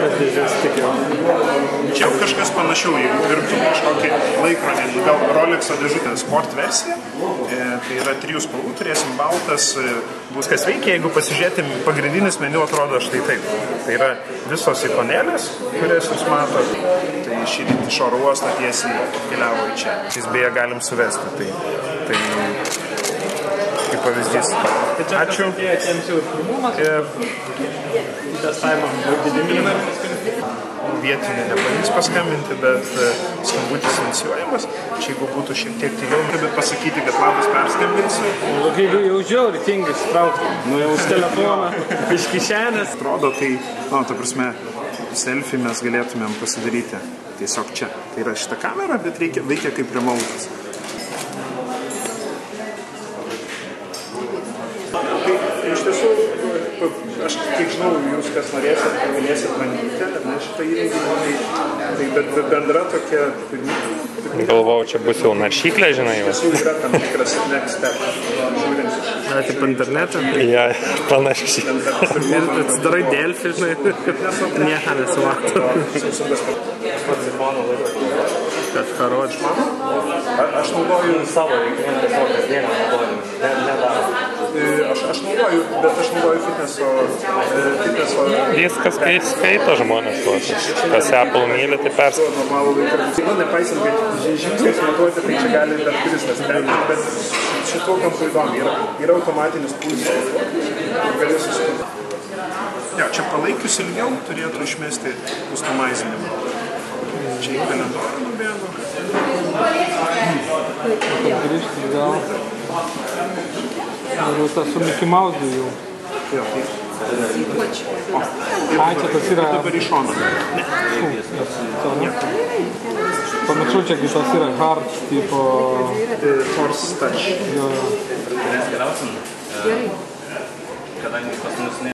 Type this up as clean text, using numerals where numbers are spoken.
tokias dėžės tikiu. Čia jau kažkas panašiau, jeigu pirktum kažkokį laikrodį, gal Rolexo dėžutė sport versija, tai yra 3 spalvų, turėsim baltas, bus kas veikia, jeigu pasižiūrėtum, pagrindinis meniu atrodo štai taip. Tai yra visos ikonėlės, kurias jūs matote, tai šį rytį iš oro uosto tiesiai keliavo į čia. Šis beje galim suvesti, tai kaip pavyzdys. Ačiū. Ir testavimą didinimą. Vietinė nepavyks paskambinti, bet skambutis inicijuojamas. Čia jeigu būtų šiek tiek tyliau, bet pasakyti, kad labas perskambinsiu. Jeigu jau žiauri tingi ištraukti, jau už telefoną, iš kišenės. Atrodo, tai, ta prasme, selfie mes galėtumėm pasidaryti tiesiog čia. Tai yra šita kamera, bet veikia kaip remotas. Iš tiesų, aš kiek žinau, jūs kas norėsit, galėsit bandyti, šitą įrenginį, tai bet bendra tokia... Galvau, čia bus jau naršyklė, žinai jau. Iš tiesų yra tam tikras neekspert, žiūrint. Ar taip internetą? Ja, panašiai. Ir atsidarai Delfį, žinai, nieko nesumato. Kažką rodžiu. Aš naudoju savo reikmėm tiesiog kasdienį naudojimą, nedaro. Aš naudoju, bet aš naudoju fitneso... Viskas skaito žmonės tuos. Kas Apple myli, tai perskaito. Normalų laikrodį. Nepaisant, kad žingsniais matuoti, tai čia gali bet kuris nusprendti, bet šituo kampu įdomi. Yra automatinis pulsas. Gali susikurti. Jo, čia palaikius ilgiau turėtų išmesti customizinimą. Čia į kalendorą nubėgo. Grįžti gal. Ir tas su Mickey Mouse jau. Jo, taip. Čia tas yra... Dabar į šoną. Ne. Panašu čia, kai tas yra hard, tipo... Force touch. Jo. Mes keliausim.